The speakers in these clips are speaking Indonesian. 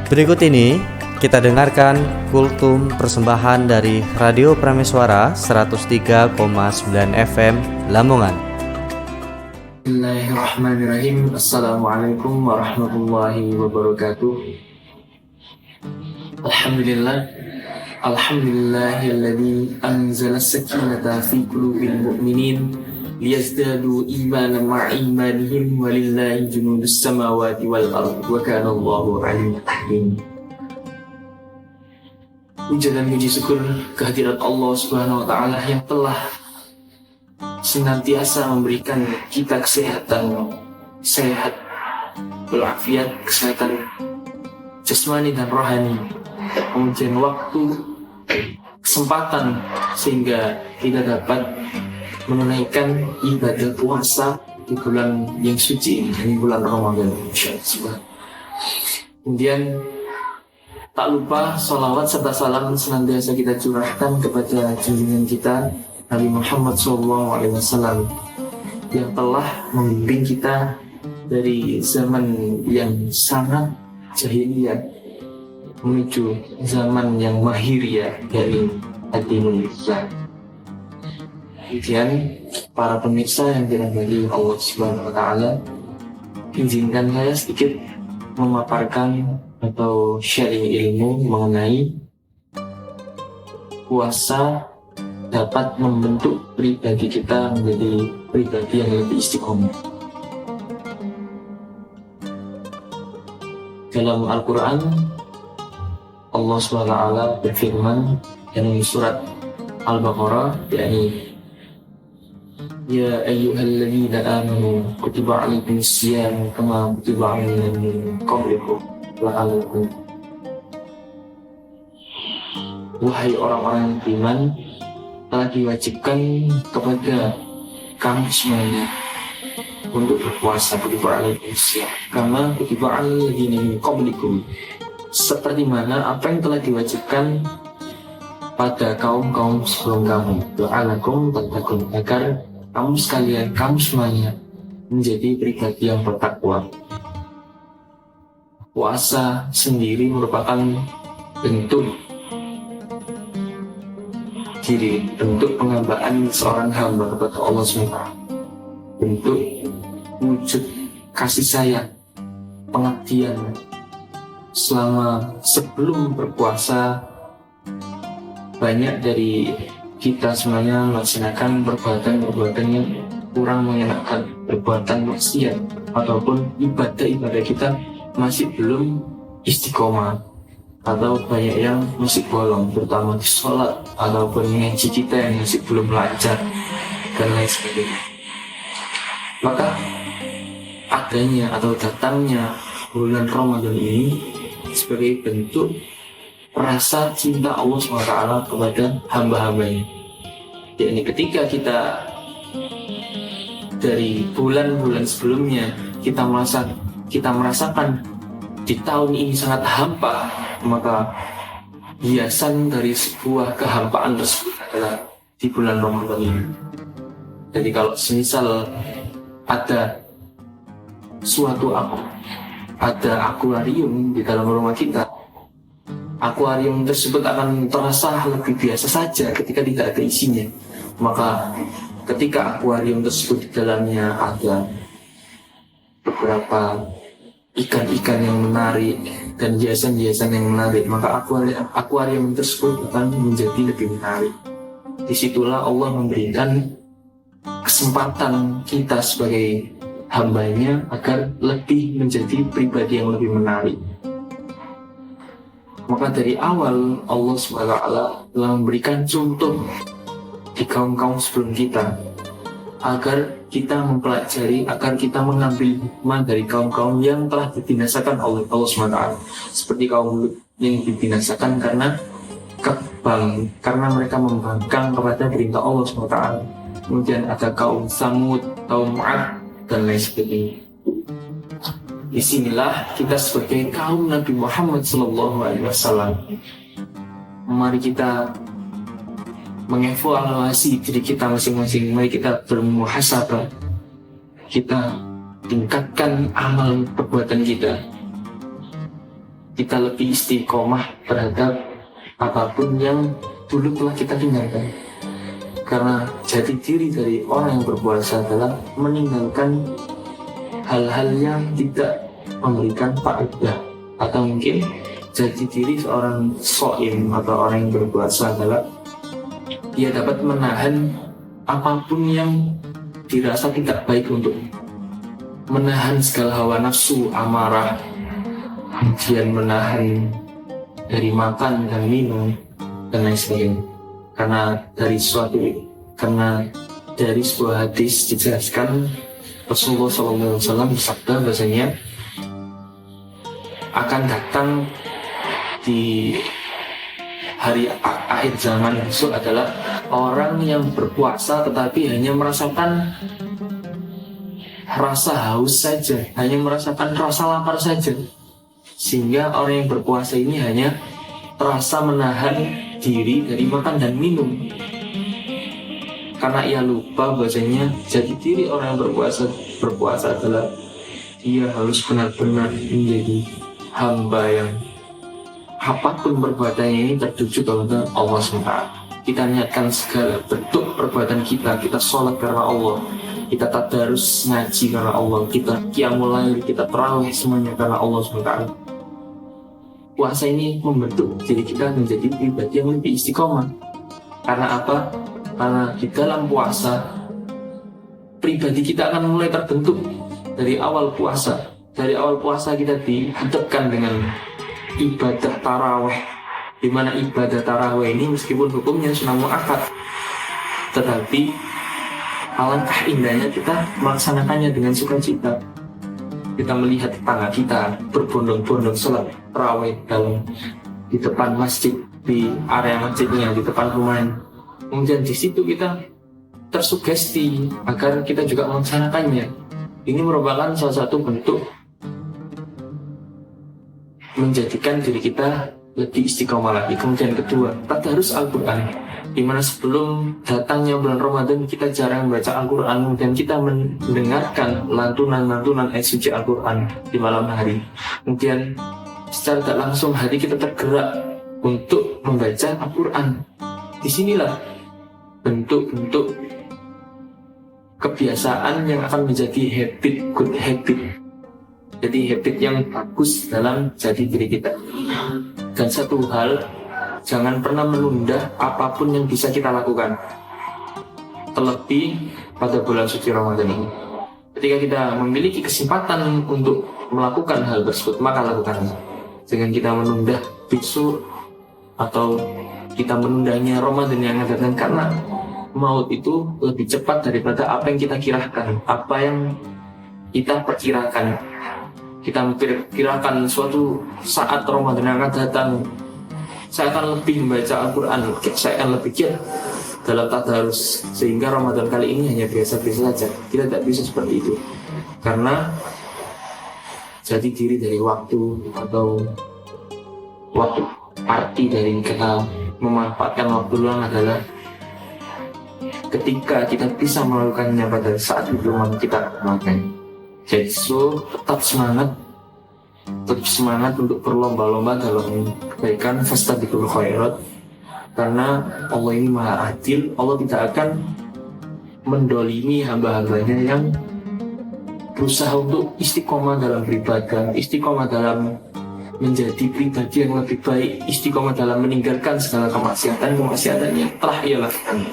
Berikut ini kita dengarkan kultum persembahan dari Radio Prameswara 103,9 FM Lamongan. Bismillahirrahmanirrahim. Assalamualaikum warahmatullahi wabarakatuh. Alhamdulillahilladzi anzala as-sakinata fi qulubil mu'minin liyazdadu imanan ma'a imanihim walillahi junudus samawati wal ardi wa kana Allahu 'aliman hakim. Puja dan puji syukur kehadirat Allah Subhanahu wa taala yang telah senantiasa memberikan kita kesehatan, sehat, walafiat, kesehatan jasmani dan rohani, kemudian waktu, kesempatan sehingga kita dapat menunaikan ibadah puasa di bulan yang suci ini, di bulan Ramadan. Kemudian tak lupa sholawat serta salam senantiasa kita curahkan kepada junjungan kita Nabi Muhammad SAW yang telah membimbing kita dari zaman yang sangat jahiliyah menuju zaman yang mahiriyah dari ad-dinul Islam. Kemudian para pemirsa yang dirahmati Allah Subhanahu wa taala, izinkan saya sedikit memaparkan atau sharing ilmu mengenai puasa dapat membentuk pribadi kita menjadi pribadi yang lebih istiqomah. Dalam Al-Quran, Allah SWT berfirman dalam surat Al-Baqarah, yakni Ya ayyuhalladzina amanu kutiba alaikumus syiyam kama kutiba alal ladzina min qablikum la'allakum. Wahai orang-orang yang beriman, telah diwajibkan kepada kamu semuanya untuk berpuasa kutiba alaikumus syiyam kama kutiba alal ladzina min qablikum, seperti mana apa yang telah diwajibkan pada kaum-kaum sebelum kamu, la'allakum tattaqun, agar kamu sekalian, kamu semuanya menjadi pribadi yang bertakwa. Puasa sendiri merupakan bentuk penghambaan seorang hamba kepada Allah SWT, bentuk wujud kasih sayang, pengabdian. Selama sebelum berpuasa, banyak dari kita semuanya melaksanakan perbuatan-perbuatan yang kurang menyenangkan, perbuatan maksiat ataupun ibadah-ibadah kita masih belum istiqomah, atau banyak yang masih bolong, terutama di sholat ataupun ngaji kita yang masih belum lancar dan lain sebagainya. Maka adanya atau datangnya bulan Ramadan ini sebagai bentuk rasa cinta Allah SWT kepada hamba-hambanya. Yakni ketika kita dari bulan-bulan sebelumnya kita merasakan di tahun ini sangat hampa, maka hiasan dari sebuah kehampaan tersebut adalah di bulan Ramadan ini. Jadi kalau semisal ada akuarium di dalam rumah kita, akuarium tersebut akan terasa lebih biasa saja ketika tidak ada isinya. Maka ketika akuarium tersebut di dalamnya ada beberapa ikan-ikan yang menarik dan hiasan-hiasan yang menarik, maka akuarium tersebut akan menjadi lebih menarik. Disitulah Allah memberikan kesempatan kita sebagai hambanya agar lebih menjadi pribadi yang lebih menarik. Maka dari awal Allah SWT telah memberikan contoh di kaum-kaum sebelum kita, agar kita mempelajari, agar kita mengambil hikmah dari kaum-kaum yang telah dibinasakan oleh Allah SWT. Seperti kaum Lut yang dibinasakan karena mereka membangkang kepada perintah Allah SWT. Kemudian ada kaum Samud, kaum Ad, dan lain sebagainya. Disinilah kita sebagai kaum Nabi Muhammad SAW, mari kita mengevaluasi diri kita masing-masing. Mari kita bermuhasabah, kita tingkatkan amal perbuatan kita. kita lebih istiqomah terhadap apapun yang dulu telah kita tinggalkan. Karena jati diri dari orang yang berpuasa adalah meninggalkan hal-hal yang tidak memberikan faedah. Atau mungkin jati diri seorang shaim atau orang yang berpuasa adalah dia dapat menahan apapun yang dirasa tidak baik untuk menahan segala hawa nafsu, amarah, kemudian menahan dari makan dan minum dan lain sebagainya. Karena dari sebuah hadis dijelaskan Rasulullah SAW bersabda bahasanya akan datang di hari akhir zaman besok adalah orang yang berpuasa tetapi hanya merasakan rasa haus saja, hanya merasakan rasa lapar saja, sehingga orang yang berpuasa ini hanya terasa menahan diri dari makan dan minum karena ia lupa bahwasanya jati diri orang yang berpuasa adalah dia harus benar-benar menjadi hamba yang apapun perbuatannya ini tertuju kepada Allah SWT. Kita niatkan segala bentuk perbuatan kita sholat karena Allah, kita tadarus ngaji karena Allah, kita qiyamul lail, kita tarawih, semuanya karena Allah SWT. Puasa ini membentuk diri kita menjadi pribadi yang lebih istiqomah. Karena apa? Karena di dalam puasa pribadi kita akan mulai terbentuk dari awal puasa. Dari awal puasa kita dihadapkan dengan ibadah tarawih, di mana ibadah tarawih ini meskipun hukumnya sunnah muakkad, tetapi alangkah indahnya kita melaksanakannya dengan sukacita. Kita melihat tetangga kita berbondong-bondong sholat tarawih di depan masjid, di area masjidnya, di depan rumahnya. Kemudian di situ kita tersugesti agar kita juga melaksanakannya. Ini merupakan salah satu bentuk menjadikan diri kita lebih istiqomah lagi. Kemudian kedua, tadarus Al-Quran, di mana sebelum datangnya bulan Ramadan kita jarang membaca Al-Quran, dan kita mendengarkan lantunan-lantunan ayat suci Al-Quran di malam hari. Kemudian secara tak langsung hati kita tergerak untuk membaca Al-Quran. Disinilah bentuk-bentuk kebiasaan yang akan menjadi habit, good habit. Jadi habit yang bagus dalam jati diri kita. Dan satu hal, jangan pernah menunda apapun yang bisa kita lakukan, terlebih pada bulan suci Ramadan ini. Ketika kita memiliki kesempatan untuk melakukan hal tersebut, maka lakukannya. Jangan kita menunda besok atau kita menundanya Ramadan yang akan datang, karena maut itu lebih cepat daripada apa yang kita kirakan, apa yang kita perkirakan. Kita memperkirakan suatu saat Ramadan yang akan datang, saya akan lebih membaca Al-Quran, saya akan lebih giat dalam tadarus, sehingga Ramadan kali ini hanya biasa-biasa saja. Kita tidak bisa seperti itu, karena jati diri dari waktu atau waktu arti dari kita memanfaatkan waktu luang adalah ketika kita bisa melakukannya pada saat itu, maka kita melakukannya. Jadi tetap semangat untuk berlomba-lomba dalam kebaikan, fastabiqul khairat, karena Allah ini maha adil. Allah tidak akan mendolimi hamba-hambanya yang berusaha untuk istiqomah dalam beribadah, istiqomah dalam menjadi pribadi yang lebih baik, istiqomah dalam meninggalkan segala kemaksiatan yang telah ia lakukan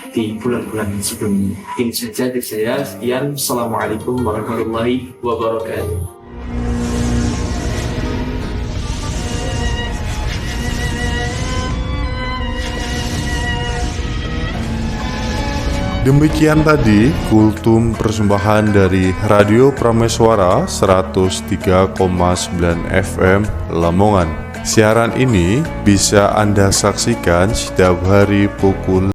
di bulan-bulan sebelumnya. Ini saja dari saya. Sekian. Assalamualaikum warahmatullahi wabarakatuh. Demikian tadi kultum persembahan dari Radio Prameswara 103,9 FM Lamongan. Siaran ini bisa Anda saksikan setiap hari pukul